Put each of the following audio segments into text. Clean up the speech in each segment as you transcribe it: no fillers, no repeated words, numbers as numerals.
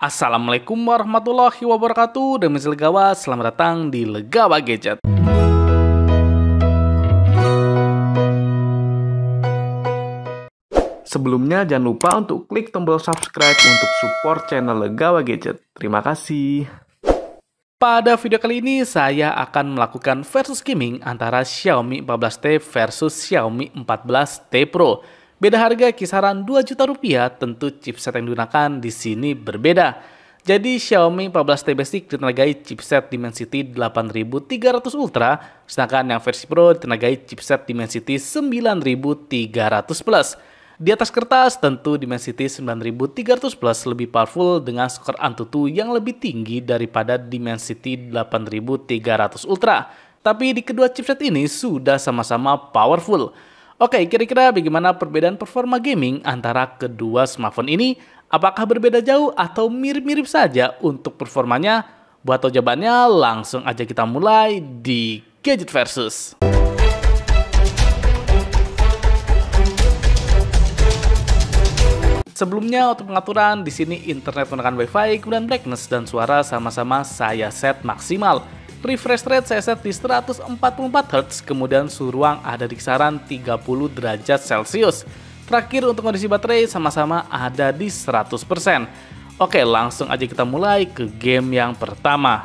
Assalamualaikum warahmatullahi wabarakatuh. Demi Legawa, selamat datang di Legawa Gadget. Sebelumnya jangan lupa untuk klik tombol subscribe untuk support channel Legawa Gadget. Terima kasih. Pada video kali ini saya akan melakukan versus gaming antara Xiaomi 14T versus Xiaomi 14T Pro. Beda harga kisaran 2 juta rupiah, tentu chipset yang digunakan di sini berbeda. Jadi Xiaomi 14T Basic ditenagai chipset Dimensity 8300 Ultra, sedangkan yang versi Pro ditenagai chipset Dimensity 9300 Plus. Di atas kertas tentu Dimensity 9300 Plus lebih powerful dengan skor Antutu yang lebih tinggi daripada Dimensity 8300 Ultra. Tapi di kedua chipset ini sudah sama-sama powerful. Oke, kira-kira bagaimana perbedaan performa gaming antara kedua smartphone ini? Apakah berbeda jauh atau mirip-mirip saja untuk performanya? Buat tahu jawabannya, langsung aja kita mulai di Gadget Versus. Sebelumnya untuk pengaturan, di sini internet menggunakan WiFi, kemudian brightness dan suara sama-sama saya set maksimal. Refresh rate saya set di 144 Hz, kemudian suhu ruang ada di kisaran 30 derajat Celcius. Terakhir untuk kondisi baterai sama-sama ada di 100%. Oke, langsung aja kita mulai ke game yang pertama.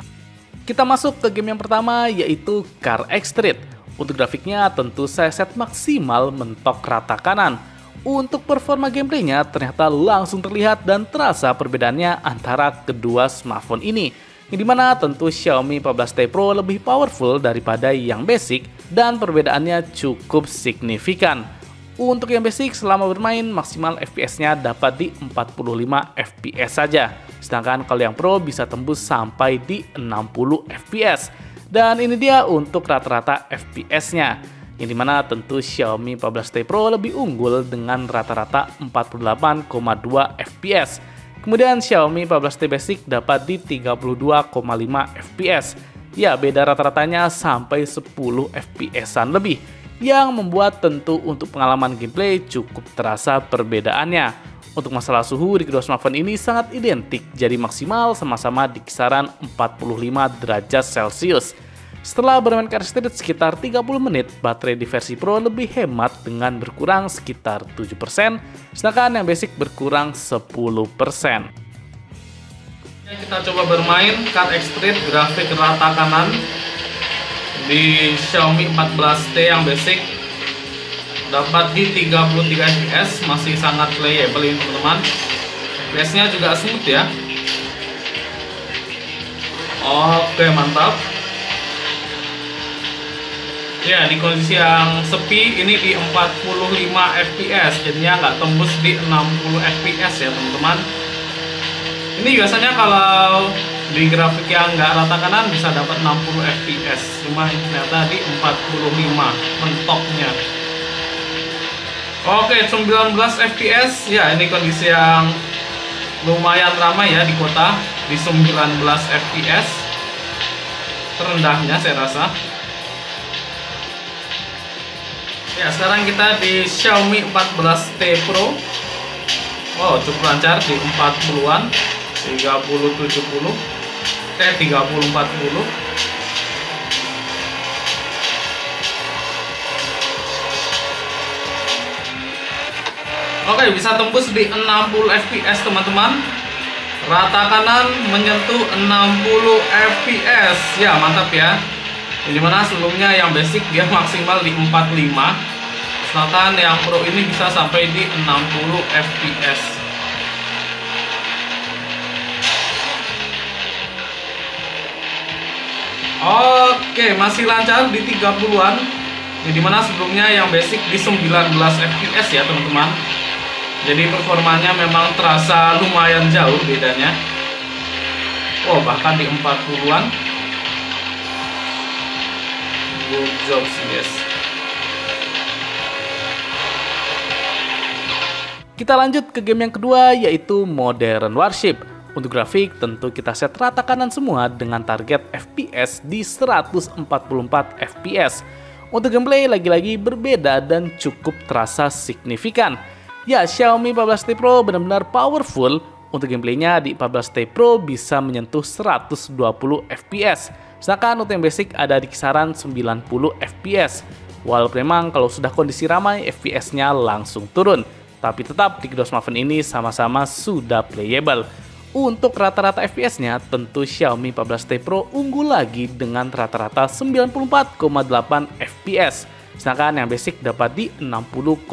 Kita masuk ke game yang pertama yaitu Car X Street. Untuk grafiknya tentu saya set maksimal mentok rata kanan. Untuk performa gameplaynya ternyata langsung terlihat dan terasa perbedaannya antara kedua smartphone ini. Yang dimana tentu Xiaomi 14T Pro lebih powerful daripada yang basic dan perbedaannya cukup signifikan. Untuk yang basic selama bermain maksimal FPS-nya dapat di 45 FPS saja. Sedangkan kalau yang Pro bisa tembus sampai di 60 FPS. Dan ini dia untuk rata-rata FPS-nya. Yang dimana tentu Xiaomi 14T Pro lebih unggul dengan rata-rata 48,2 FPS. Kemudian Xiaomi 14T Basic dapat di 32,5 FPS. Ya, beda rata-ratanya sampai 10 FPS-an lebih. Yang membuat tentu untuk pengalaman gameplay cukup terasa perbedaannya. Untuk masalah suhu di kedua smartphone ini sangat identik, jadi maksimal sama-sama di kisaran 45 derajat Celcius. Setelah bermain Car Street sekitar 30 menit, baterai di versi Pro lebih hemat dengan berkurang sekitar 7%, sedangkan yang basic berkurang 10%. Kita coba bermain Car X Street grafik rata kanan di Xiaomi 14T yang basic. Dapat di 33 FPS, masih sangat playable ini teman-teman. FPS-nya juga smooth ya. Oke, mantap. Ya, di kondisi yang sepi ini di 45 fps, jadinya nggak tembus di 60 fps ya teman-teman. Ini biasanya kalau di grafik yang nggak rata kanan bisa dapat 60 fps, cuma ternyata di 45 mentoknya. Oke, 19 fps ya, ini kondisi yang lumayan ramai ya di kota, di 19 fps terendahnya saya rasa. Ya, sekarang kita di Xiaomi 14T Pro. Wow, cukup lancar di 40-an, 30-70, 30-40. Oke, bisa tembus di 60 FPS teman-teman. Rata kanan menyentuh 60 FPS. Ya, mantap ya. Yang dimana sebelumnya yang basic dia maksimal di 45, sedangkan yang Pro ini bisa sampai di 60 fps. Oke, masih lancar di 30-an. Yang dimana sebelumnya yang basic di 19 fps ya teman-teman. Jadi performanya memang terasa lumayan jauh bedanya. Oh, bahkan di 40-an. Good job, guys. Kita lanjut ke game yang kedua yaitu Modern Warship. Untuk grafik tentu kita set rata kanan semua dengan target FPS di 144 FPS. Untuk gameplay lagi-lagi berbeda dan cukup terasa signifikan. Ya, Xiaomi 14T Pro benar-benar powerful Untuk gameplaynya di 14T Pro bisa menyentuh 120 fps, sedangkan untuk yang basic ada di kisaran 90 fps. Walaupun memang kalau sudah kondisi ramai fps-nya langsung turun, tapi tetap di kedua smartphone ini sama-sama sudah playable. Untuk rata-rata fps-nya tentu Xiaomi 14T Pro unggul lagi dengan rata-rata 94,8 fps, sedangkan yang basic dapat di 60,6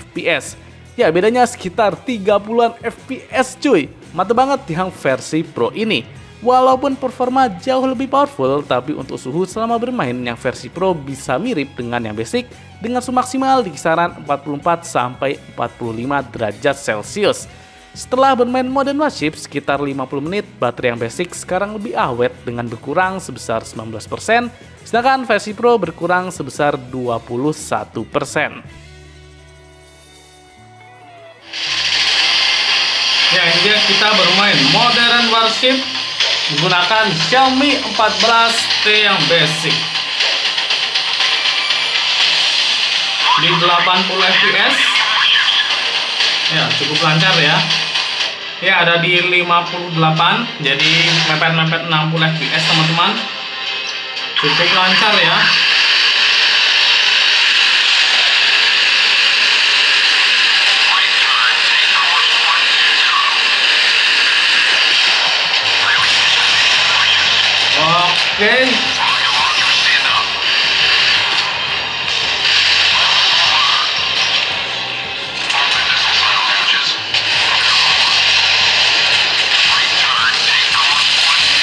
fps. Ya, bedanya sekitar 30-an fps cuy. Mantap banget yang versi Pro ini. Walaupun performa jauh lebih powerful, tapi untuk suhu selama bermain yang versi Pro bisa mirip dengan yang basic dengan suhu maksimal di kisaran 44 sampai 45 derajat Celcius. Setelah bermain Modern Warship sekitar 50 menit, baterai yang basic sekarang lebih awet dengan berkurang sebesar 19%, sedangkan versi Pro berkurang sebesar 21%. Ya, ini dia kita bermain Modern Warship menggunakan Xiaomi 14T yang basic di 80 fps. Ya, cukup lancar ya. Ya, ada di 58, jadi mepet-mepet 60 fps teman-teman. Cukup lancar ya. Oke.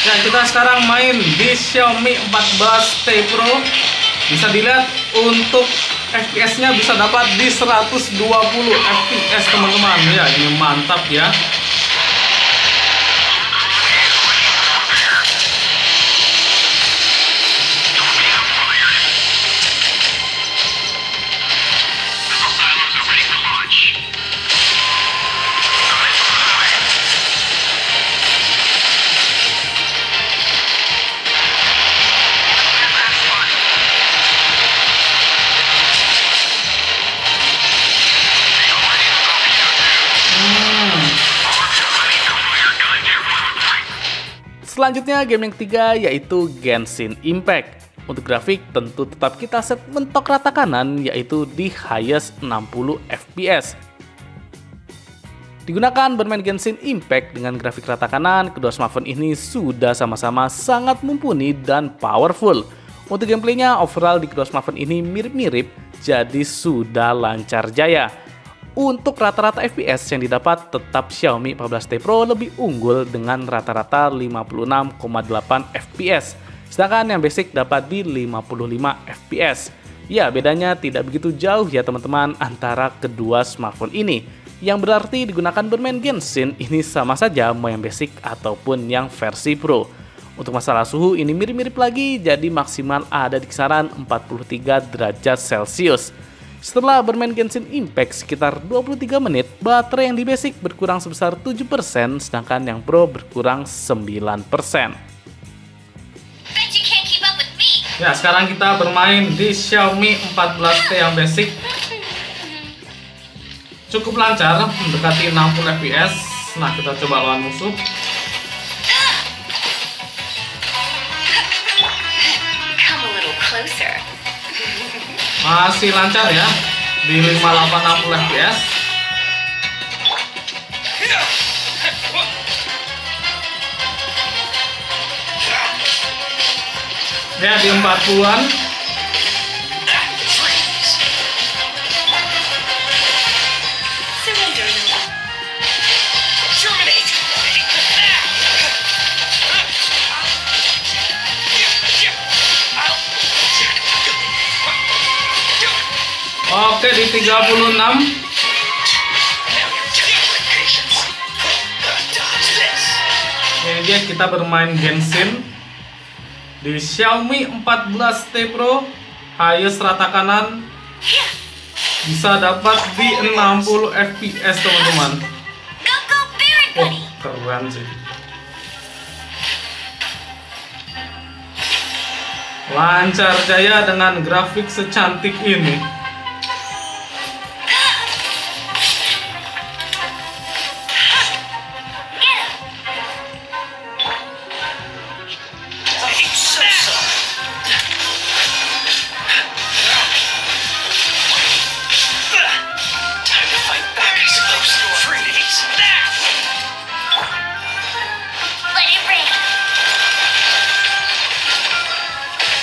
Ya, kita sekarang main di Xiaomi 14T Pro. Bisa dilihat untuk FPS-nya bisa dapat di 120 FPS teman-teman. Ya, ini mantap ya. Selanjutnya game yang ketiga yaitu Genshin Impact. Untuk grafik tentu tetap kita set mentok rata kanan yaitu di highest 60 fps. Digunakan bermain Genshin Impact dengan grafik rata kanan, kedua smartphone ini sudah sama-sama sangat mumpuni dan powerful. Untuk gameplaynya overall di kedua smartphone ini mirip-mirip, jadi sudah lancar jaya. Untuk rata-rata FPS yang didapat tetap Xiaomi 14T Pro lebih unggul dengan rata-rata 56,8 FPS, sedangkan yang basic dapat di 55 FPS. Ya, bedanya tidak begitu jauh ya teman-teman antara kedua smartphone ini, yang berarti digunakan bermain Genshin ini sama saja mau yang basic ataupun yang versi Pro. Untuk masalah suhu ini mirip-mirip lagi, jadi maksimal ada di kisaran 43 derajat Celcius. Setelah bermain Genshin Impact sekitar 23 menit, baterai yang di basic berkurang sebesar 7%, sedangkan yang Pro berkurang 9%. Ya, sekarang kita bermain di Xiaomi 14T yang basic. Cukup lancar, mendekati 60 fps. Nah, kita coba lawan musuh. Masih lancar ya, di 58-60 fps. Ya, di 40-an. Oke, di 36. Ini dia kita bermain Genshin di Xiaomi 14T Pro, highest rata kanan bisa dapat di 60 fps teman-teman. Oh, keren sih. Lancar jaya dengan grafik secantik ini.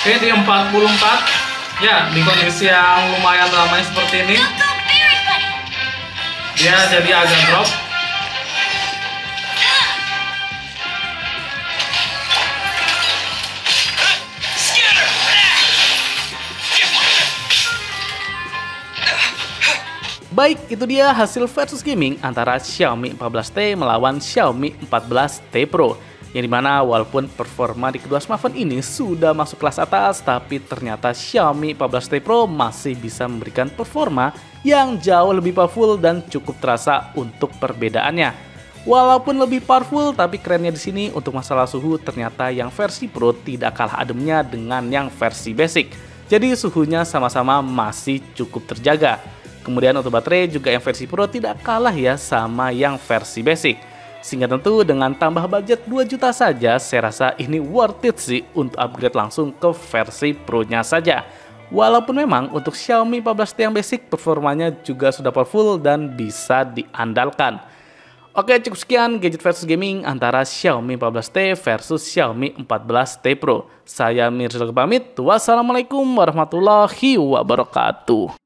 Oke, di 44. Ya, di kondisi yang lumayan ramai seperti ini, dia jadi agak drop. Baik, itu dia hasil versus gaming antara Xiaomi 14T melawan Xiaomi 14T Pro. Yang dimana walaupun performa di kedua smartphone ini sudah masuk kelas atas, tapi ternyata Xiaomi 14T Pro masih bisa memberikan performa yang jauh lebih powerful dan cukup terasa untuk perbedaannya. Walaupun lebih powerful, tapi kerennya di sini untuk masalah suhu ternyata yang versi Pro tidak kalah ademnya dengan yang versi basic. Jadi suhunya sama-sama masih cukup terjaga. Kemudian untuk baterai juga yang versi Pro tidak kalah ya sama yang versi basic. Sehingga tentu dengan tambah budget 2 juta saja, saya rasa ini worth it sih untuk upgrade langsung ke versi Pro-nya saja. Walaupun memang untuk Xiaomi 14T yang basic performanya juga sudah powerful dan bisa diandalkan. Oke, cukup sekian gadget versus gaming antara Xiaomi 14T versus Xiaomi 14T Pro. Saya Mirza pamit. Wassalamualaikum warahmatullahi wabarakatuh.